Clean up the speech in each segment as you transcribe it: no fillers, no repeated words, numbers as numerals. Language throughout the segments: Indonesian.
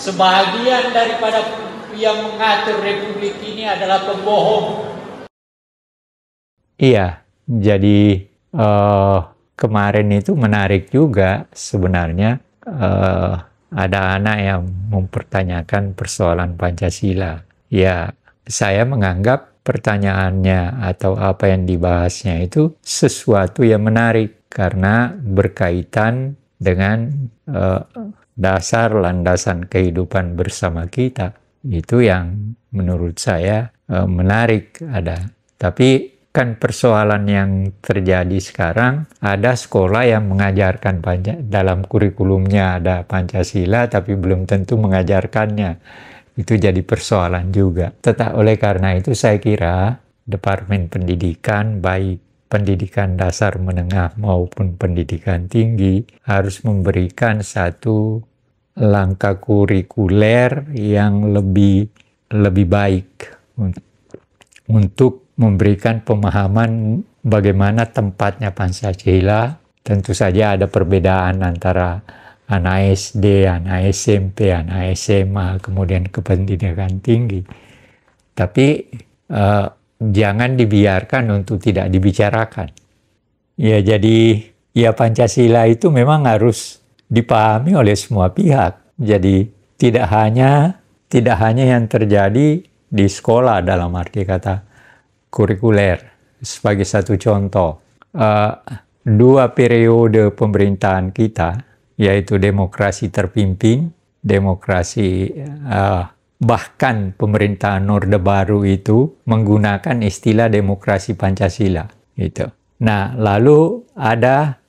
sebagian daripada yang mengatur republik ini adalah pembohong. Iya, jadi kemarin itu menarik juga sebenarnya, ada anak yang mempertanyakan persoalan Pancasila. Ya, saya menganggap pertanyaannya atau apa yang dibahasnya itu sesuatu yang menarik karena berkaitan dengan dasar landasan kehidupan bersama kita. Itu yang menurut saya menarik ada. Tapi kan persoalan yang terjadi sekarang, ada sekolah yang mengajarkan dalam kurikulumnya ada Pancasila tapi belum tentu mengajarkannya. Itu jadi persoalan juga. Oleh karena itu saya kira Departemen Pendidikan, baik pendidikan dasar menengah maupun pendidikan tinggi, harus memberikan satu langkah kurikuler yang lebih baik untuk memberikan pemahaman bagaimana tempatnya Pancasila. Tentu saja ada perbedaan antara anak SD, anak SMP, anak SMA, kemudian ke pendidikan tinggi. Tapi jangan dibiarkan untuk tidak dibicarakan. Ya, jadi ya Pancasila itu memang harus dipahami oleh semua pihak. Jadi tidak hanya yang terjadi di sekolah dalam arti kata kurikuler. Sebagai satu contoh, 2 periode pemerintahan kita, yaitu demokrasi terpimpin, demokrasi bahkan pemerintahan Orde Baru itu menggunakan istilah demokrasi Pancasila. Gitu. Nah, lalu ada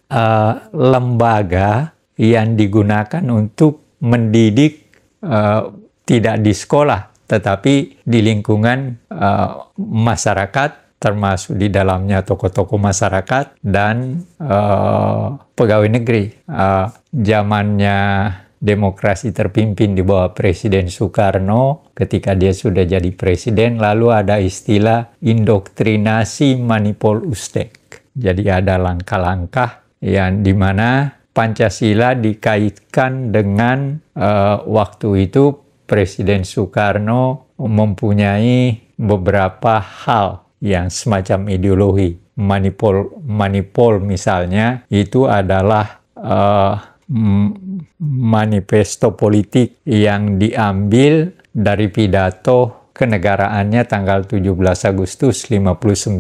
lembaga yang digunakan untuk mendidik tidak di sekolah, tetapi di lingkungan masyarakat, termasuk di dalamnya tokoh-tokoh masyarakat dan pegawai negeri. Zamannya demokrasi terpimpin di bawah Presiden Soekarno, ketika dia sudah jadi presiden, lalu ada istilah indoktrinasi manipul ustek. Jadi ada langkah-langkah yang dimana Pancasila dikaitkan dengan waktu itu Presiden Soekarno mempunyai beberapa hal yang semacam ideologi. Manipul misalnya itu adalah manifesto politik yang diambil dari pidato kenegaraannya tanggal 17 Agustus 59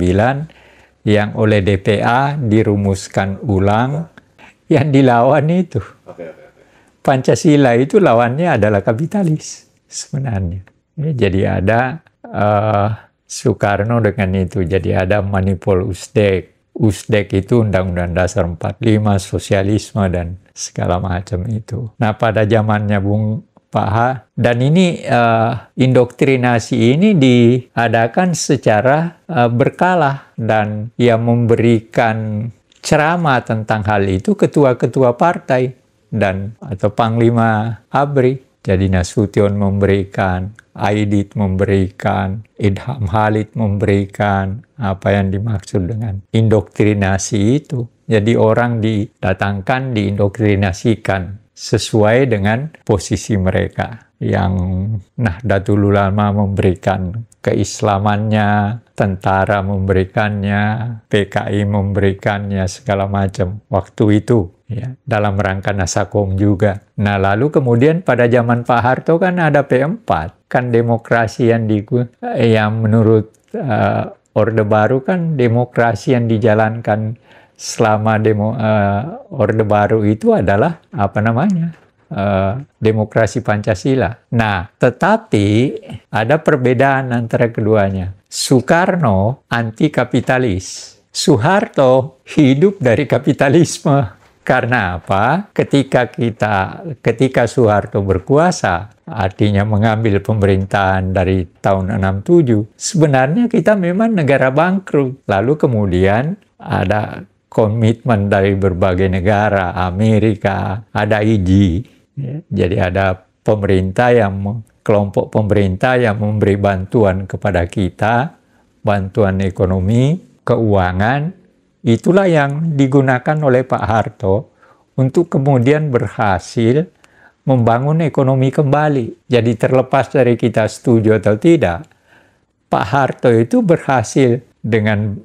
yang oleh DPA dirumuskan ulang, yang dilawan itu. Pancasila itu lawannya adalah kapitalis sebenarnya. Jadi ada Soekarno dengan itu. Jadi ada manipul usdek. Usdek itu Undang-Undang Dasar 45, sosialisme dan segala macam itu. Nah, pada zamannya Bung Pak dan ini indoktrinasi ini diadakan secara berkala dan yang memberikan ceramah tentang hal itu ketua-ketua partai dan atau Panglima ABRI. Jadi Nasution memberikan, Aidit memberikan, Idham Halid memberikan apa yang dimaksud dengan indoktrinasi itu. Jadi orang didatangkan, diindoktrinasikan sesuai dengan posisi mereka. Yang Nahdlatul Ulama memberikan keislamannya, tentara memberikannya, PKI memberikannya, segala macam waktu itu. Ya, dalam rangka Nasakom juga. Nah, lalu kemudian pada zaman Pak Harto kan ada P4. Kan demokrasi yang menurut Orde Baru kan demokrasi yang dijalankan selama Orde Baru itu adalah demokrasi Pancasila. Nah, tetapi ada perbedaan antara keduanya. Soekarno anti kapitalis. Soeharto hidup dari kapitalisme. Karena apa? Ketika Soeharto berkuasa, artinya mengambil pemerintahan dari tahun 67, sebenarnya kita memang negara bangkrut. Lalu kemudian ada komitmen dari berbagai negara, Amerika, ada IGI. Jadi ada kelompok pemerintah yang memberi bantuan kepada kita, bantuan ekonomi, keuangan. Itulah yang digunakan oleh Pak Harto untuk kemudian berhasil membangun ekonomi kembali. Jadi terlepas dari kita setuju atau tidak, Pak Harto itu berhasil dengan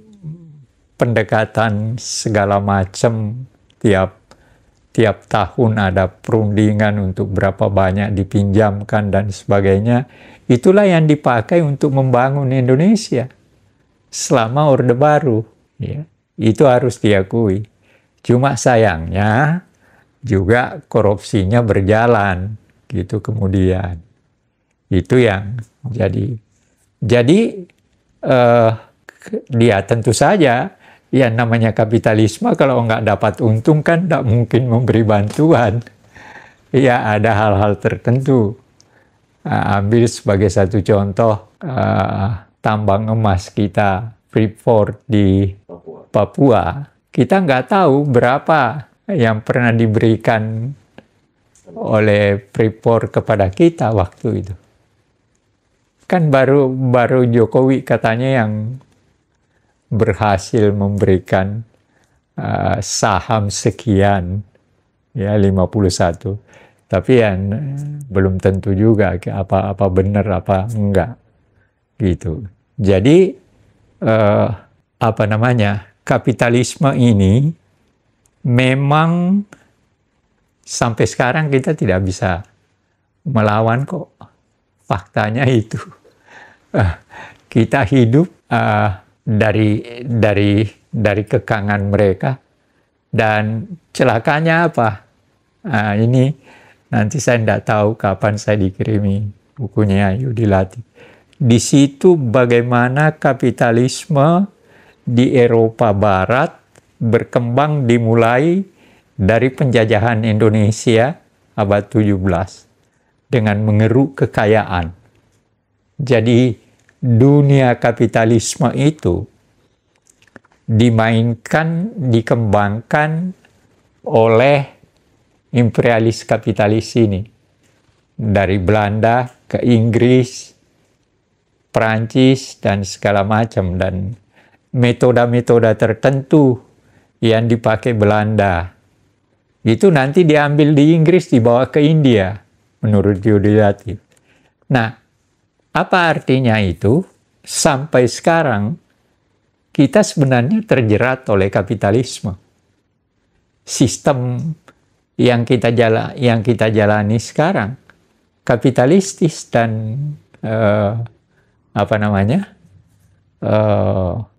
pendekatan segala macam, tiap tahun ada perundingan untuk berapa banyak dipinjamkan dan sebagainya. Itulah yang dipakai untuk membangun Indonesia selama Orde Baru. Ya, itu harus diakui. Cuma sayangnya juga korupsinya berjalan gitu kemudian. Itu yang jadi dia tentu saja yang namanya kapitalisme kalau nggak dapat untung kan nggak mungkin memberi bantuan. Ya ada hal-hal tertentu. Ambil sebagai satu contoh tambang emas kita Freeport di Papua. Kita nggak tahu berapa yang pernah diberikan oleh Freeport kepada kita waktu itu. Kan baru Jokowi katanya yang berhasil memberikan saham sekian, ya 51. Tapi yang belum tentu juga apa benar apa enggak gitu. Jadi kapitalisme ini memang sampai sekarang kita tidak bisa melawan kok. Faktanya itu kita hidup dari kekangan mereka, dan celakanya apa? Ini nanti saya tidak tahu kapan saya dikirimi bukunya Yudi Latif. Di situ bagaimana kapitalisme di Eropa Barat berkembang dimulai dari penjajahan Indonesia abad 17 dengan mengeruk kekayaan. Jadi dunia kapitalisme itu dimainkan, dikembangkan oleh imperialis kapitalis ini. Dari Belanda ke Inggris, Perancis, dan segala macam. Dan metode-metode tertentu yang dipakai Belanda itu nanti diambil di Inggris, dibawa ke India menurut Yudi Latif. Nah, apa artinya itu? Sampai sekarang kita sebenarnya terjerat oleh kapitalisme. Sistem yang kita jalani sekarang kapitalistis dan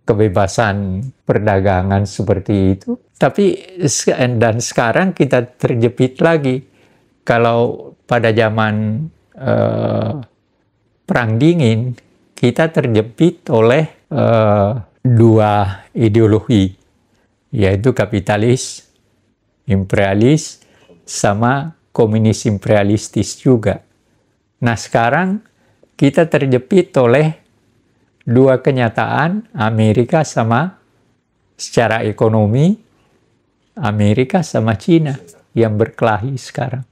kebebasan perdagangan seperti itu. Tapi dan sekarang kita terjepit lagi. Kalau pada zaman Perang Dingin kita terjepit oleh dua ideologi, yaitu kapitalis imperialis sama komunis imperialistis juga. Nah sekarang kita terjepit oleh dua kenyataan, Amerika sama secara ekonomi, Amerika sama Cina yang berkelahi sekarang.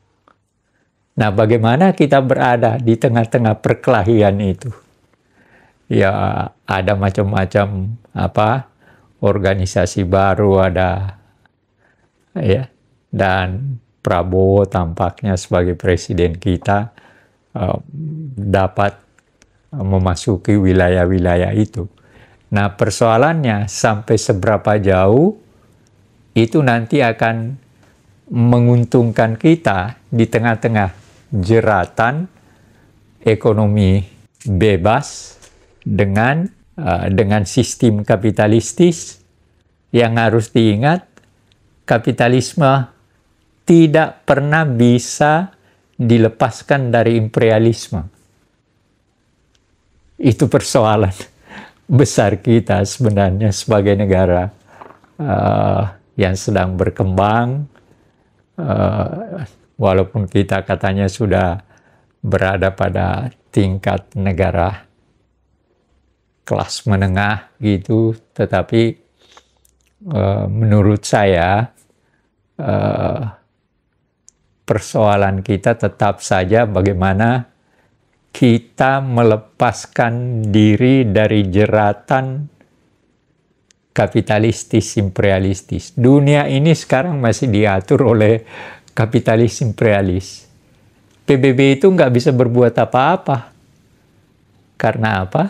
Nah, bagaimana kita berada di tengah-tengah perkelahian itu? Ya, ada macam-macam organisasi baru ada, ya, dan Prabowo tampaknya sebagai presiden kita dapat memasuki wilayah-wilayah itu. Nah, persoalannya sampai seberapa jauh itu nanti akan menguntungkan kita di tengah-tengah jeratan ekonomi bebas dengan sistem kapitalistis. Yang harus diingat, kapitalisme tidak pernah bisa dilepaskan dari imperialisme. Itu persoalan besar kita sebenarnya sebagai negara yang sedang berkembang. Walaupun kita katanya sudah berada pada tingkat negara kelas menengah gitu, tetapi menurut saya persoalan kita tetap saja bagaimana kita melepaskan diri dari jeratan kapitalistis imperialistis. Dunia ini sekarang masih diatur oleh kapitalis imperialis. PBB itu nggak bisa berbuat apa-apa. Karena apa?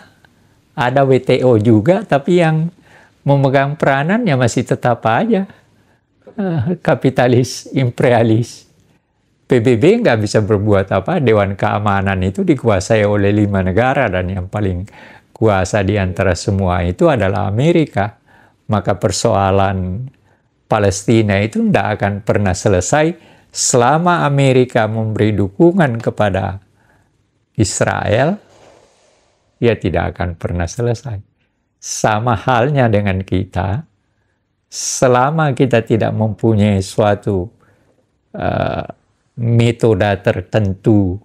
Ada WTO juga, tapi yang memegang peranan ya masih tetap aja kapitalis imperialis. PBB nggak bisa berbuat apa, Dewan Keamanan itu dikuasai oleh 5 negara dan yang paling kuasa di antara semua itu adalah Amerika. Maka persoalan Palestina itu tidak akan pernah selesai selama Amerika memberi dukungan kepada Israel, ya tidak akan pernah selesai. Sama halnya dengan kita, selama kita tidak mempunyai suatu metode tertentu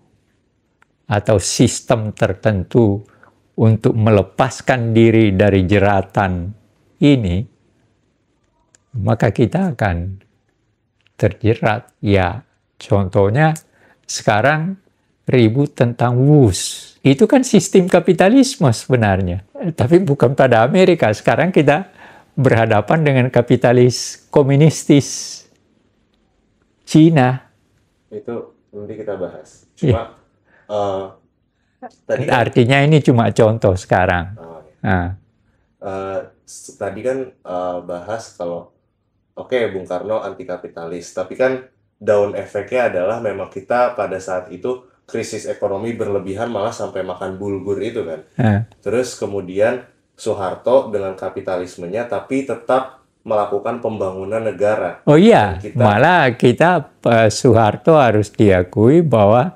atau sistem tertentu untuk melepaskan diri dari jeratan ini, maka kita akan terjerat. Ya, contohnya sekarang ribut tentang WUS. Itu kan sistem kapitalisme sebenarnya. Tapi bukan pada Amerika. Sekarang kita berhadapan dengan kapitalis komunistis Cina. Itu nanti kita bahas. Cuma tadi artinya ini cuma contoh sekarang. Tadi kan bahas kalau oke, Bung Karno anti kapitalis, tapi kan down efeknya adalah memang kita pada saat itu krisis ekonomi berlebihan malah sampai makan bulgur itu kan. Terus kemudian Soeharto dengan kapitalismenya tapi tetap melakukan pembangunan negara. Oh iya, malah kita Soeharto harus diakui bahwa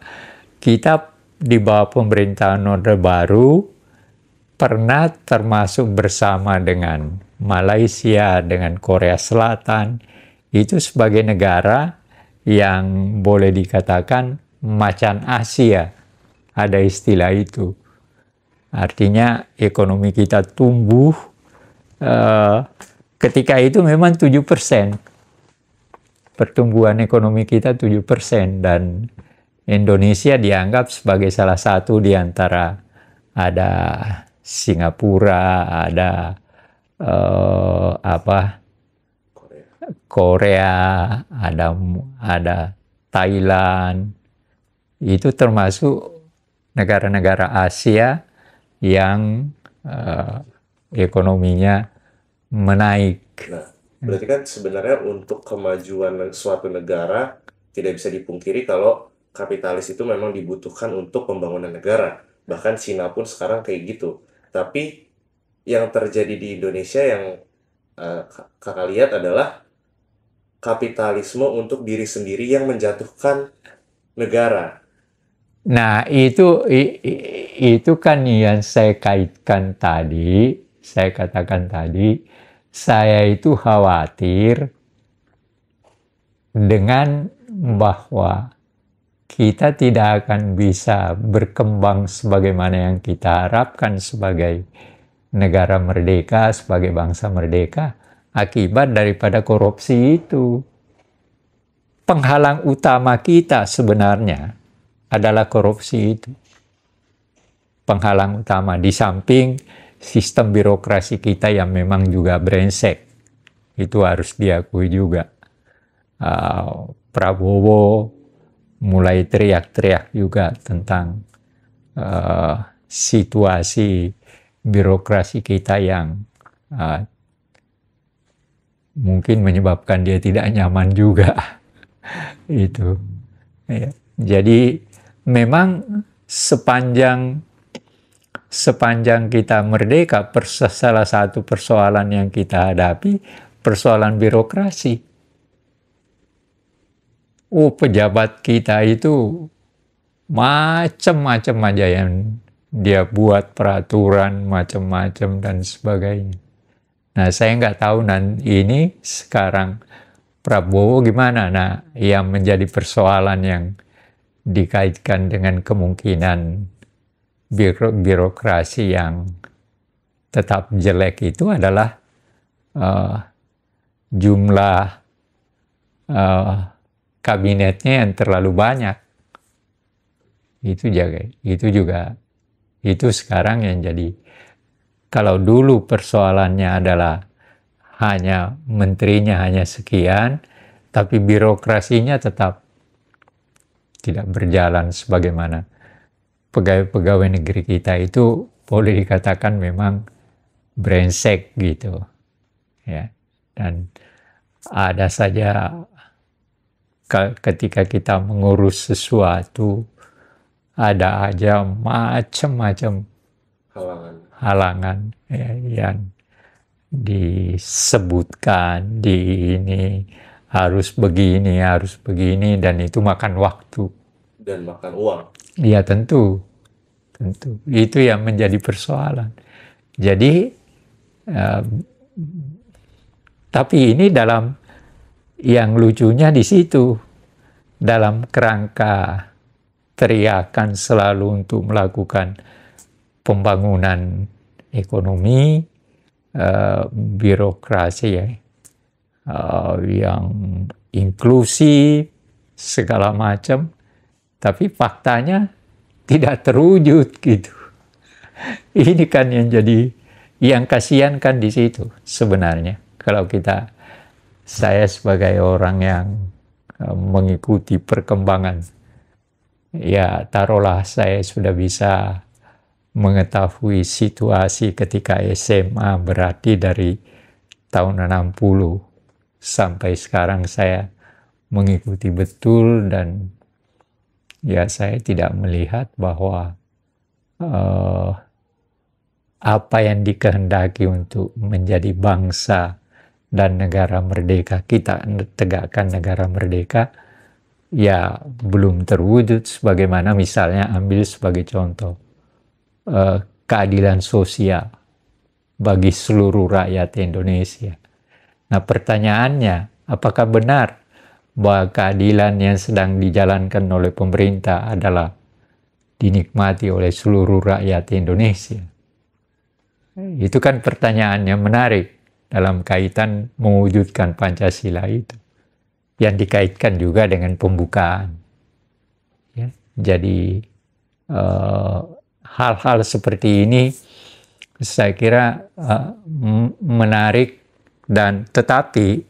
kita di bawah pemerintahan Orde Baru pernah termasuk bersama dengan Malaysia, dengan Korea Selatan, itu sebagai negara yang boleh dikatakan macan Asia. Ada istilah itu. Artinya ekonomi kita tumbuh, ketika itu memang 7%. Pertumbuhan ekonomi kita 7%, dan Indonesia dianggap sebagai salah satu di antara, ada Singapura, ada Korea, ada Thailand. Itu termasuk negara-negara Asia yang ekonominya menaik. Nah, berarti kan sebenarnya untuk kemajuan suatu negara tidak bisa dipungkiri kalau kapitalis itu memang dibutuhkan untuk pembangunan negara. Bahkan Cina pun sekarang kayak gitu. Tapi yang terjadi di Indonesia yang kakak lihat adalah kapitalisme untuk diri sendiri yang menjatuhkan negara. Nah, itu kan yang saya kaitkan tadi, saya katakan tadi, saya itu khawatir dengan bahwa kita tidak akan bisa berkembang sebagaimana yang kita harapkan sebagai negara merdeka, sebagai bangsa merdeka, akibat daripada korupsi itu. Penghalang utama kita sebenarnya adalah korupsi itu. Penghalang utama, di samping sistem birokrasi kita yang memang juga brengsek. Itu harus diakui juga. Prabowo mulai teriak-teriak juga tentang situasi birokrasi kita yang mungkin menyebabkan dia tidak nyaman juga. Itu. Ya. Jadi memang sepanjang kita merdeka, salah satu persoalan yang kita hadapi persoalan birokrasi. Pejabat kita itu macam-macam aja yang dia buat, peraturan macam-macam dan sebagainya. Nah, saya nggak tahu ini sekarang Prabowo gimana. Nah, yang menjadi persoalan yang dikaitkan dengan kemungkinan birokrasi yang tetap jelek itu adalah jumlah kabinetnya yang terlalu banyak. Itu sekarang yang jadi. Kalau dulu persoalannya adalah hanya menterinya hanya sekian, tapi birokrasinya tetap tidak berjalan sebagaimana pegawai-pegawai negeri kita itu boleh dikatakan memang brengsek gitu ya. Dan ada saja ketika kita mengurus sesuatu ada aja macam-macam halangan ya, yang disebutkan di ini harus begini, dan itu makan waktu dan makan uang. Iya tentu itu yang menjadi persoalan. Jadi tapi ini dalam yang lucunya di situ, dalam kerangka teriakan selalu untuk melakukan pembangunan ekonomi, birokrasi ya, yang inklusif segala macam, tapi faktanya tidak terwujud gitu. Ini kan yang kasihan kan di situ sebenarnya. Kalau saya sebagai orang yang mengikuti perkembangan, ya taruhlah saya sudah bisa mengetahui situasi ketika SMA, berarti dari tahun 60 sampai sekarang saya mengikuti betul, dan ya saya tidak melihat bahwa apa yang dikehendaki untuk menjadi bangsa dan negara merdeka, kita tegakkan negara merdeka, ya belum terwujud. Sebagaimana misalnya ambil sebagai contoh keadilan sosial bagi seluruh rakyat Indonesia. Nah pertanyaannya, apakah benar bahwa keadilan yang sedang dijalankan oleh pemerintah adalah dinikmati oleh seluruh rakyat Indonesia? Itu kan pertanyaan yang menarik dalam kaitan mewujudkan Pancasila itu, yang dikaitkan juga dengan pembukaan. Ya, jadi hal-hal seperti ini saya kira menarik, dan tetapi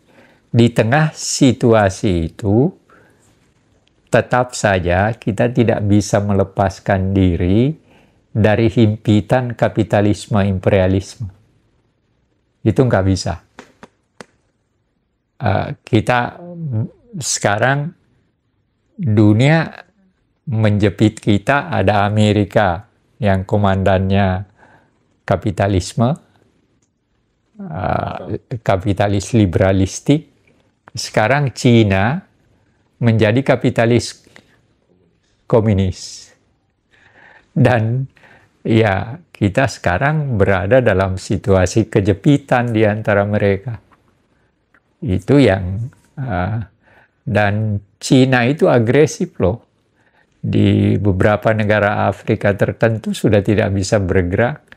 di tengah situasi itu tetap saja kita tidak bisa melepaskan diri dari himpitan kapitalisme imperialisme. Itu nggak bisa. Kita sekarang dunia menjepit kita, ada Amerika yang komandannya kapitalisme, kapitalis liberalistik. Sekarang Cina menjadi kapitalis komunis. Dan ya kita sekarang berada dalam situasi kejepitan di antara mereka. Itu yang dan Cina itu agresif loh. Di beberapa negara Afrika tertentu sudah tidak bisa bergerak.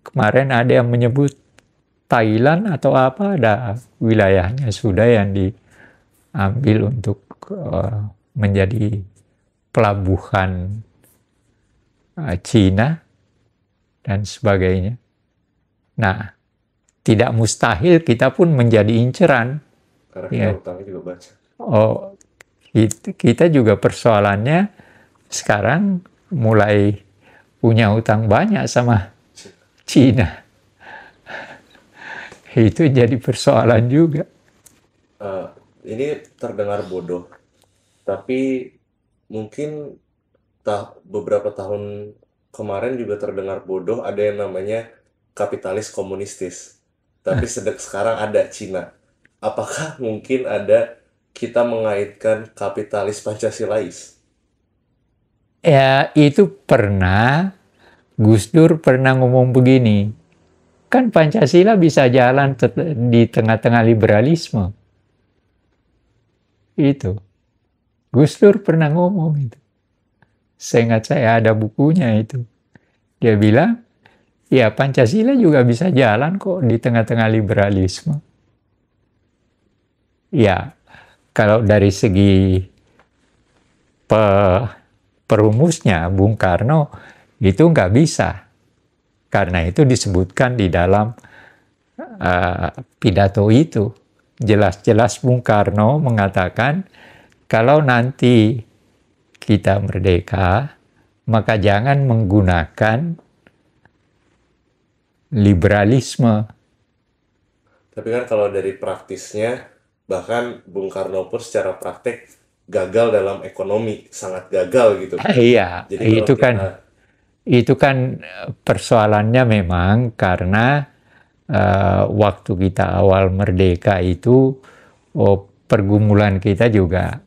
Kemarin ada yang menyebut Thailand atau apa, ada wilayahnya sudah yang diambil untuk menjadi pelabuhan Cina dan sebagainya. Nah, tidak mustahil kita pun menjadi inceran. Karena kita utangnya juga banyak. Oh, kita juga persoalannya sekarang mulai punya utang banyak sama Cina. Itu jadi persoalan juga. Ini terdengar bodoh, tapi mungkin beberapa tahun kemarin juga terdengar bodoh, ada yang namanya kapitalis komunistis. Tapi sekarang ada Cina. Apakah mungkin ada kita mengaitkan kapitalis Pancasilais? Ya, itu pernah Gus Dur pernah ngomong begini. Kan Pancasila bisa jalan di tengah-tengah liberalisme. Itu. Gus Dur pernah ngomong itu. Seingat saya ada bukunya itu. Dia bilang, ya Pancasila juga bisa jalan kok di tengah-tengah liberalisme. Ya, kalau dari segi perumusnya Bung Karno itu nggak bisa. Karena itu disebutkan di dalam pidato itu. Jelas-jelas Bung Karno mengatakan kalau nanti kita merdeka, maka jangan menggunakan liberalisme. Tapi kan kalau dari praktisnya, bahkan Bung Karno pun secara praktek gagal dalam ekonomi, sangat gagal gitu. Iya, Jadi kalau itu kan kita- itu kan persoalannya memang karena waktu kita awal merdeka itu pergumulan kita juga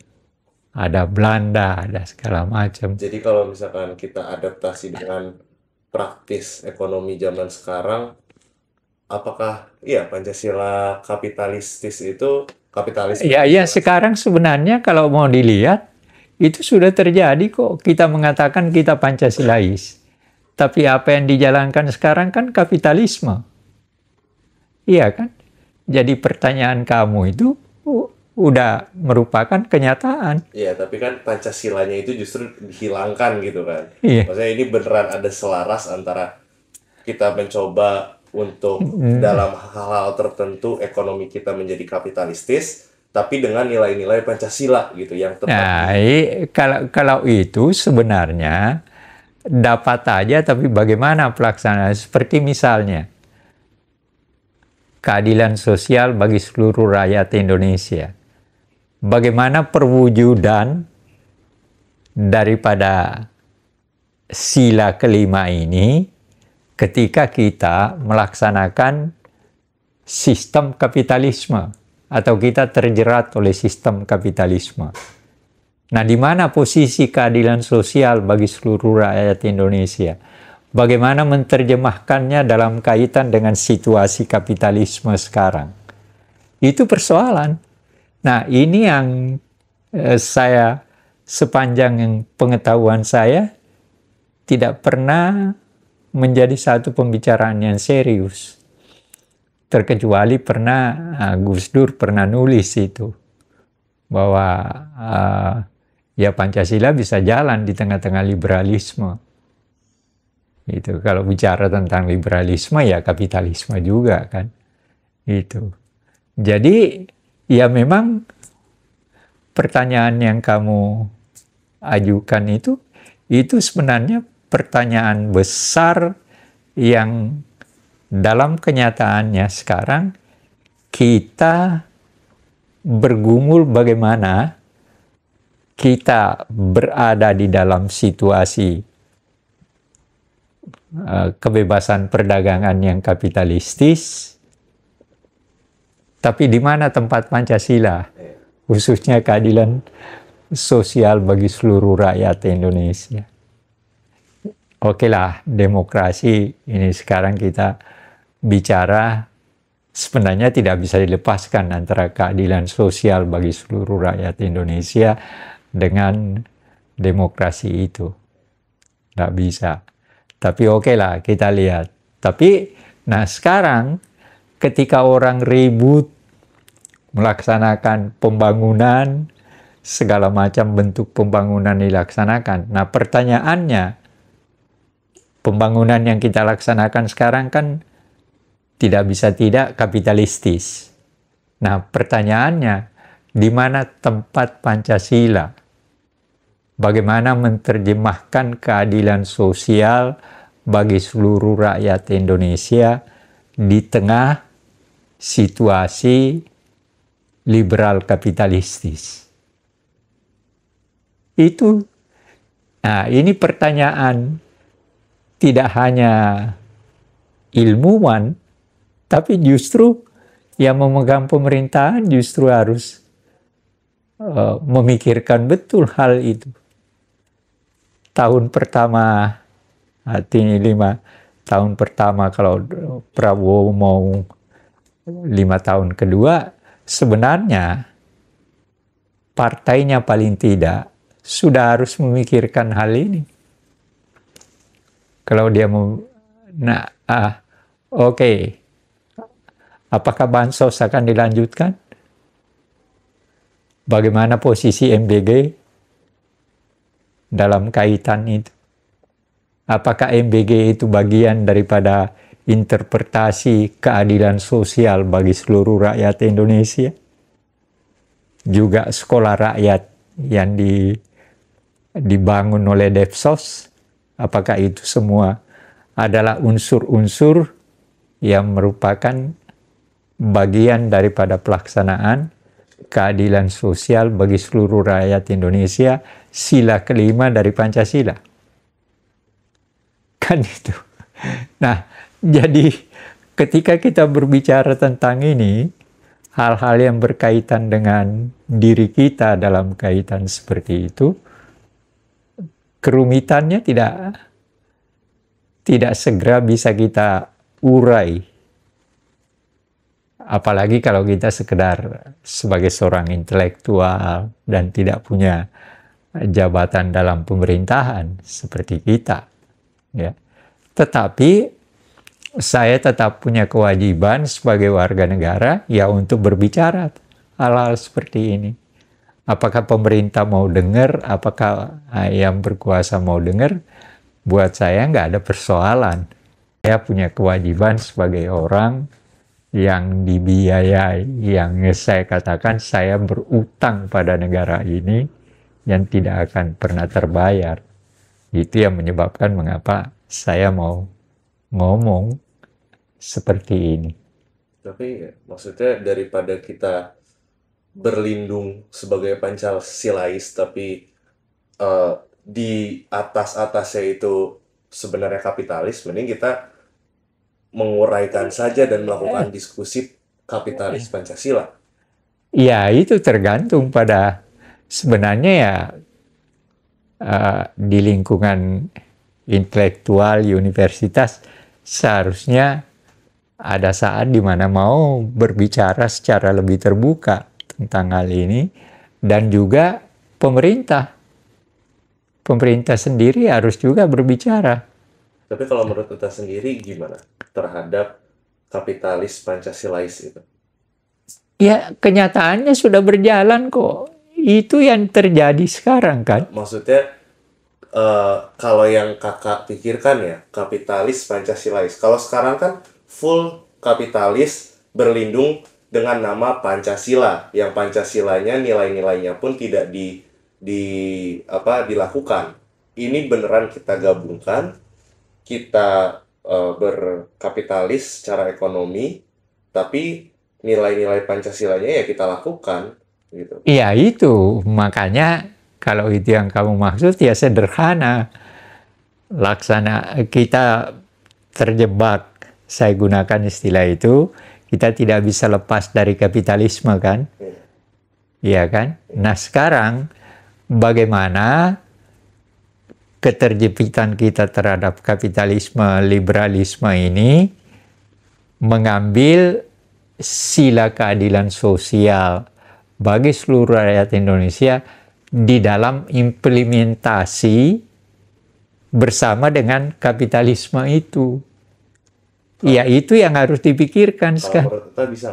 ada Belanda, ada segala macam. Jadi kalau misalkan kita adaptasi dengan praktis ekonomi zaman sekarang, apakah iya Pancasila kapitalistis itu kapitalisme? Ya, ya sekarang sebenarnya kalau mau dilihat itu sudah terjadi kok. Kita mengatakan kita Pancasilais. Tapi apa yang dijalankan sekarang kan kapitalisme. Iya kan? Jadi pertanyaan kamu itu udah merupakan kenyataan. Iya, tapi kan Pancasilanya itu justru dihilangkan gitu kan. Iya. Maksudnya ini beneran ada selaras antara kita mencoba untuk dalam hal-hal tertentu ekonomi kita menjadi kapitalistis, tapi dengan nilai-nilai Pancasila gitu yang tepat. Nah, kalau itu sebenarnya dapat aja, tapi bagaimana pelaksanaan? Seperti misalnya keadilan sosial bagi seluruh rakyat Indonesia. Bagaimana perwujudan daripada sila kelima ini ketika kita melaksanakan sistem kapitalisme atau kita terjerat oleh sistem kapitalisme. Nah, di mana posisi keadilan sosial bagi seluruh rakyat Indonesia? Bagaimana menerjemahkannya dalam kaitan dengan situasi kapitalisme sekarang? Itu persoalan. Nah, ini yang saya sepanjang pengetahuan saya tidak pernah menjadi satu pembicaraan yang serius. Terkecuali pernah Gus Dur pernah nulis itu bahwa ya Pancasila bisa jalan di tengah-tengah liberalisme. Itu kalau bicara tentang liberalisme ya kapitalisme juga kan. Itu. Jadi ya memang pertanyaan yang kamu ajukan itu sebenarnya pertanyaan besar yang dalam kenyataannya sekarang kita bergumul bagaimana kita berada di dalam situasi kebebasan perdagangan yang kapitalistis, tapi di mana tempat Pancasila, khususnya keadilan sosial bagi seluruh rakyat Indonesia. Oke lah, demokrasi ini sekarang kita bicara sebenarnya tidak bisa dilepaskan antara keadilan sosial bagi seluruh rakyat Indonesia dengan demokrasi itu. Tidak bisa. Tapi oke lah, kita lihat. Tapi, nah sekarang ketika orang ribut melaksanakan pembangunan, segala macam bentuk pembangunan dilaksanakan. Nah pertanyaannya, pembangunan yang kita laksanakan sekarang kan tidak bisa tidak kapitalistis. Nah pertanyaannya, di mana tempat Pancasila? Bagaimana menerjemahkan keadilan sosial bagi seluruh rakyat Indonesia di tengah situasi liberal kapitalistis? Itu, nah ini pertanyaan tidak hanya ilmuwan, tapi justru yang memegang pemerintahan justru harus memikirkan betul hal itu. Tahun pertama, artinya 5 tahun pertama kalau Prabowo mau 5 tahun kedua, sebenarnya partainya paling tidak sudah harus memikirkan hal ini. Kalau dia mau, oke, apakah bansos akan dilanjutkan? Bagaimana posisi MBG dalam kaitan itu? Apakah MBG itu bagian daripada interpretasi keadilan sosial bagi seluruh rakyat Indonesia? Juga sekolah rakyat yang dibangun oleh Depsos, apakah itu semua adalah unsur-unsur yang merupakan bagian daripada pelaksanaan keadilan sosial bagi seluruh rakyat Indonesia, sila kelima dari Pancasila. Kan itu. Nah, jadi ketika kita berbicara tentang ini, hal-hal yang berkaitan dengan diri kita dalam kaitan seperti itu, kerumitannya tidak segera bisa kita urai. Apalagi kalau kita sekedar sebagai seorang intelektual dan tidak punya jabatan dalam pemerintahan seperti kita. Ya. Tetapi saya tetap punya kewajiban sebagai warga negara ya untuk berbicara hal-hal seperti ini. Apakah pemerintah mau dengar, apakah yang berkuasa mau dengar, buat saya nggak ada persoalan. Saya punya kewajiban sebagai orang yang dibiayai, yang saya katakan saya berutang pada negara ini yang tidak akan pernah terbayar. Itu yang menyebabkan mengapa saya mau ngomong seperti ini. Tapi maksudnya daripada kita berlindung sebagai Pancasilais, tapi di atas-atasnya itu sebenarnya kapitalis, mending kita menguraikan saja dan melakukan diskusi kapitalis Pancasila. Ya, itu tergantung pada sebenarnya ya di lingkungan intelektual universitas seharusnya ada saat di mana mau berbicara secara lebih terbuka tentang hal ini, dan juga pemerintah sendiri harus juga berbicara. Tapi kalau menurut kita sendiri gimana terhadap kapitalis Pancasilais itu? Ya, kenyataannya sudah berjalan kok. Itu yang terjadi sekarang kan. Maksudnya kalau yang kakak pikirkan ya, kapitalis Pancasilais. Kalau sekarang kan full kapitalis berlindung dengan nama Pancasila, yang Pancasilanya nilai-nilainya pun tidak dilakukan. Ini beneran kita gabungkan, kita berkapitalis secara ekonomi, tapi nilai-nilai Pancasilanya ya kita lakukan gitu. Iya, itu makanya kalau itu yang kamu maksud ya sederhana. Kita terjebak, saya gunakan istilah itu, kita tidak bisa lepas dari kapitalisme kan? Iya kan? Nah sekarang bagaimana keterjepitan kita terhadap kapitalisme, liberalisme ini mengambil sila keadilan sosial bagi seluruh rakyat Indonesia di dalam implementasi bersama dengan kapitalisme itu. Ya, itu yang harus dipikirkan sekarang. Kalau menurut kita bisa?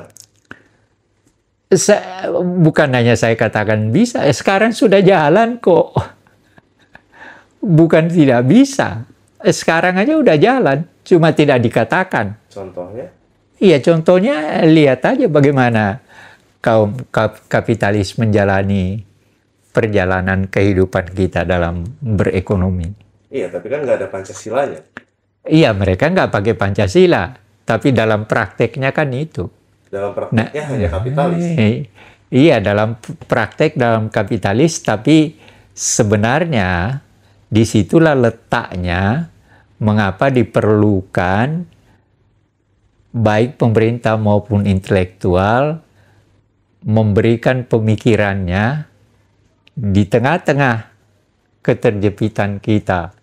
Bukan hanya saya katakan bisa, sekarang sudah jalan kok. Bukan tidak bisa. Sekarang aja udah jalan, cuma tidak dikatakan. Contohnya? Iya, contohnya lihat aja bagaimana kaum kapitalis menjalani perjalanan kehidupan kita dalam berekonomi. Iya, tapi kan nggak ada Pancasilanya. Iya, mereka nggak pakai Pancasila, tapi dalam prakteknya kan itu. Dalam prakteknya hanya kapitalis. Iya, dalam praktek dalam kapitalis, tapi sebenarnya disitulah letaknya mengapa diperlukan baik pemerintah maupun intelektual memberikan pemikirannya di tengah-tengah keterjepitan kita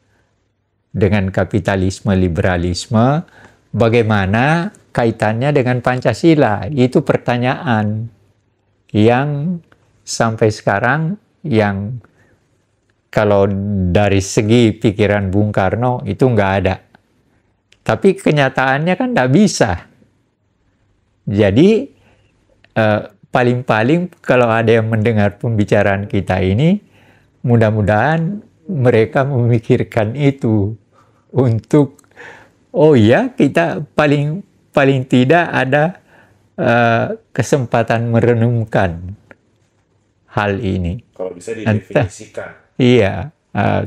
dengan kapitalisme, liberalisme, bagaimana kaitannya dengan Pancasila. Itu pertanyaan yang sampai sekarang yang kalau dari segi pikiran Bung Karno itu nggak ada. Tapi kenyataannya kan nggak bisa. Jadi paling-paling kalau ada yang mendengar pembicaraan kita ini, mudah-mudahan mereka memikirkan itu untuk, oh ya, kita paling tidak ada kesempatan merenungkan hal ini. Kalau bisa Entah, didefinisikan. iya,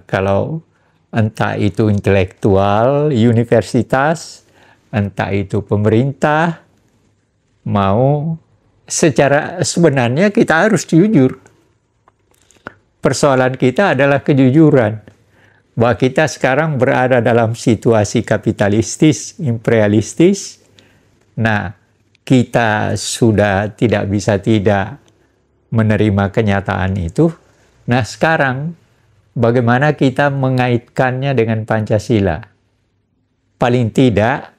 kalau entah itu intelektual, universitas, entah itu pemerintah, mau secara sebenarnya kita harus jujur. Persoalan kita adalah kejujuran. Bahwa kita sekarang berada dalam situasi kapitalistis, imperialistis. Nah, kita sudah tidak bisa tidak menerima kenyataan itu. Nah, sekarang bagaimana kita mengaitkannya dengan Pancasila? Paling tidak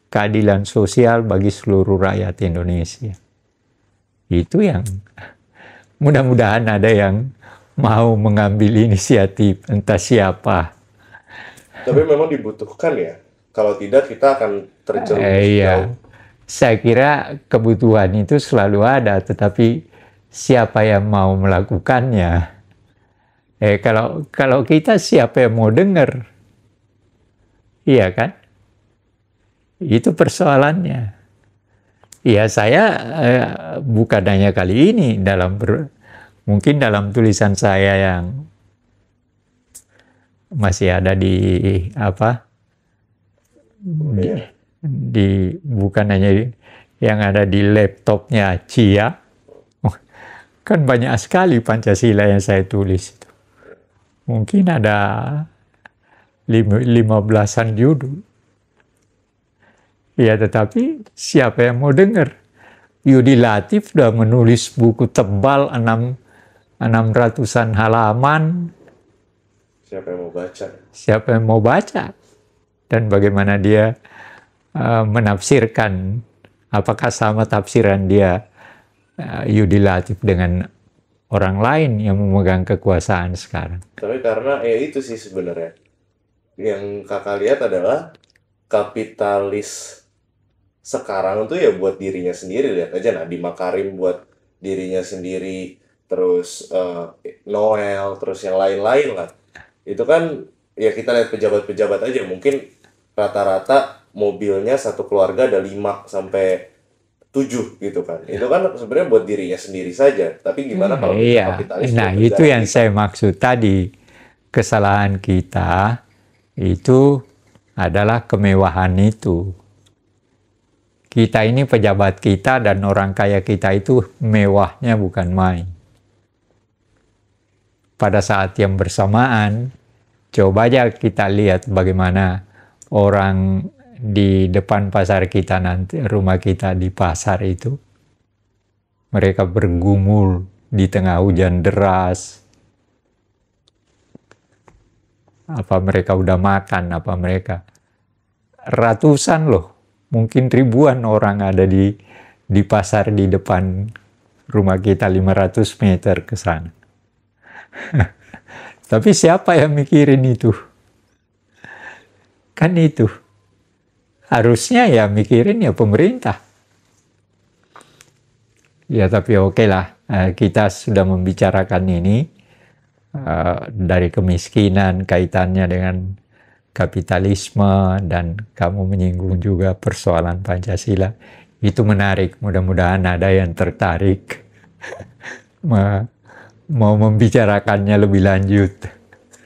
keadilan sosial bagi seluruh rakyat Indonesia. Itu yang mudah-mudahan ada yang mau mengambil inisiatif, entah siapa. Tapi memang dibutuhkan ya. Kalau tidak kita akan terjerumus Iya, jauh. saya kira kebutuhan itu selalu ada, tetapi siapa yang mau melakukannya? Kalau kita siapa yang mau dengar? Iya kan? Itu persoalannya. Ya saya bukan hanya kali ini mungkin dalam tulisan saya yang masih ada di bukan hanya yang ada di laptopnya Cia, kan banyak sekali Pancasila yang saya tulis itu. Mungkin ada 15-an judul. Ya, tetapi siapa yang mau dengar? Yudi Latif sudah menulis buku tebal 600-an halaman. Siapa yang mau baca? Siapa yang mau baca? Dan bagaimana dia menafsirkan? Apakah sama tafsiran dia Yudi Latif dengan orang lain yang memegang kekuasaan sekarang? Tapi karena ya itu sih sebenarnya. Yang kakak lihat adalah kapitalis sekarang tuh ya buat dirinya sendiri. Lihat aja Nadiem Makarim buat dirinya sendiri, terus Noel, terus yang lain-lain lah. Itu kan ya kita lihat pejabat-pejabat aja, mungkin rata-rata mobilnya satu keluarga ada 5 sampai 7 gitu kan. Itu kan sebenarnya buat dirinya sendiri saja. Tapi gimana kalau kita kapitalis? Nah, buat itu negara yang kita? saya maksud tadi. Kesalahan kita itu adalah kemewahan itu. Kita ini pejabat kita dan orang kaya kita itu mewahnya bukan main. Pada saat yang bersamaan, coba aja kita lihat bagaimana orang di depan pasar kita nanti, rumah kita di pasar itu, mereka bergumul di tengah hujan deras. Apa mereka udah makan, apa mereka ratusan loh, mungkin ribuan orang ada di pasar di depan rumah kita 500 meter ke sana. Tapi siapa yang mikirin itu? Kan itu. Harusnya ya mikirin ya pemerintah. Ya tapi oke lah, kita sudah membicarakan ini dari kemiskinan, kaitannya dengan kapitalisme, dan kamu menyinggung juga persoalan Pancasila. Itu menarik, mudah-mudahan ada yang tertarik mau membicarakannya lebih lanjut.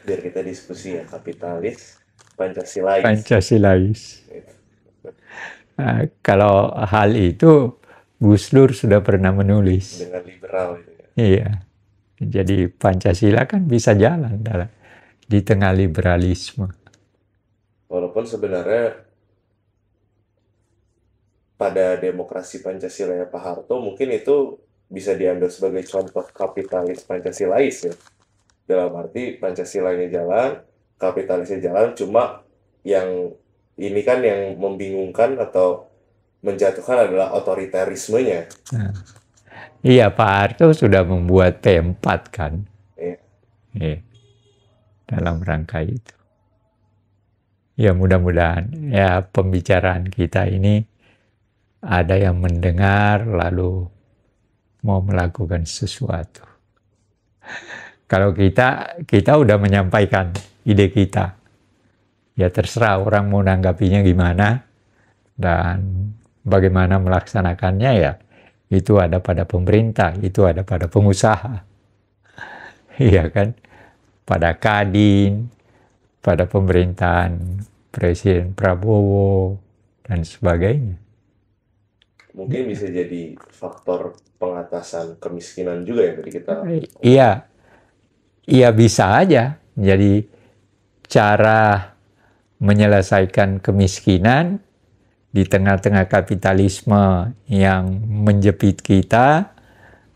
Biar kita diskusi ya, kapitalis, Pancasilais. Pancasilais. Kalau hal itu Gus Dur sudah pernah menulis. Dengan liberal itu ya. Iya. Jadi Pancasila kan bisa jalan di tengah liberalisme. Walaupun sebenarnya pada demokrasi Pancasila Pak Harto mungkin itu bisa diambil sebagai contoh kapitalis Pancasilais ya. Dalam arti Pancasilanya jalan, kapitalisnya jalan, cuma yang ini kan yang membingungkan atau menjatuhkan adalah otoritarismenya. Iya, Pak Harto sudah membuat P4 kan. Iya. Dalam rangka itu. Ya mudah-mudahan ya pembicaraan kita ini ada yang mendengar lalu mau melakukan sesuatu. Kalau kita udah menyampaikan ide kita, ya terserah orang mau nanggapinya gimana dan bagaimana melaksanakannya, ya itu ada pada pemerintah, itu ada pada pengusaha. iya kan, pada Kadin, pada pemerintahan Presiden Prabowo, dan sebagainya. Mungkin bisa jadi faktor pengatasan kemiskinan juga ya tadi kita. Iya, iya bisa aja. Jadi cara menyelesaikan kemiskinan di tengah-tengah kapitalisme yang menjepit kita,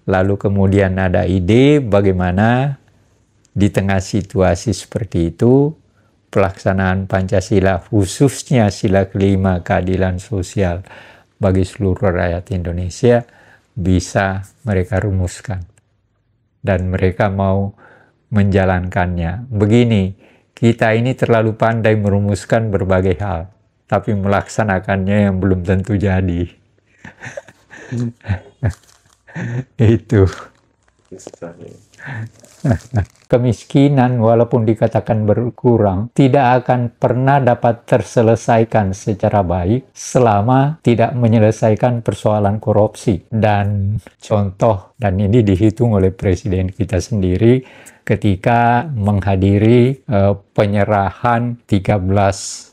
lalu kemudian ada ide bagaimana di tengah situasi seperti itu pelaksanaan Pancasila, khususnya sila kelima keadilan sosial bagi seluruh rakyat Indonesia, bisa mereka rumuskan. Dan mereka mau menjalankannya. Begini, kita ini terlalu pandai merumuskan berbagai hal, tapi melaksanakannya yang belum tentu jadi. Itu. Kemiskinan walaupun dikatakan berkurang, tidak akan pernah dapat terselesaikan secara baik selama tidak menyelesaikan persoalan korupsi. Dan contoh, dan ini dihitung oleh Presiden kita sendiri ketika menghadiri penyerahan 13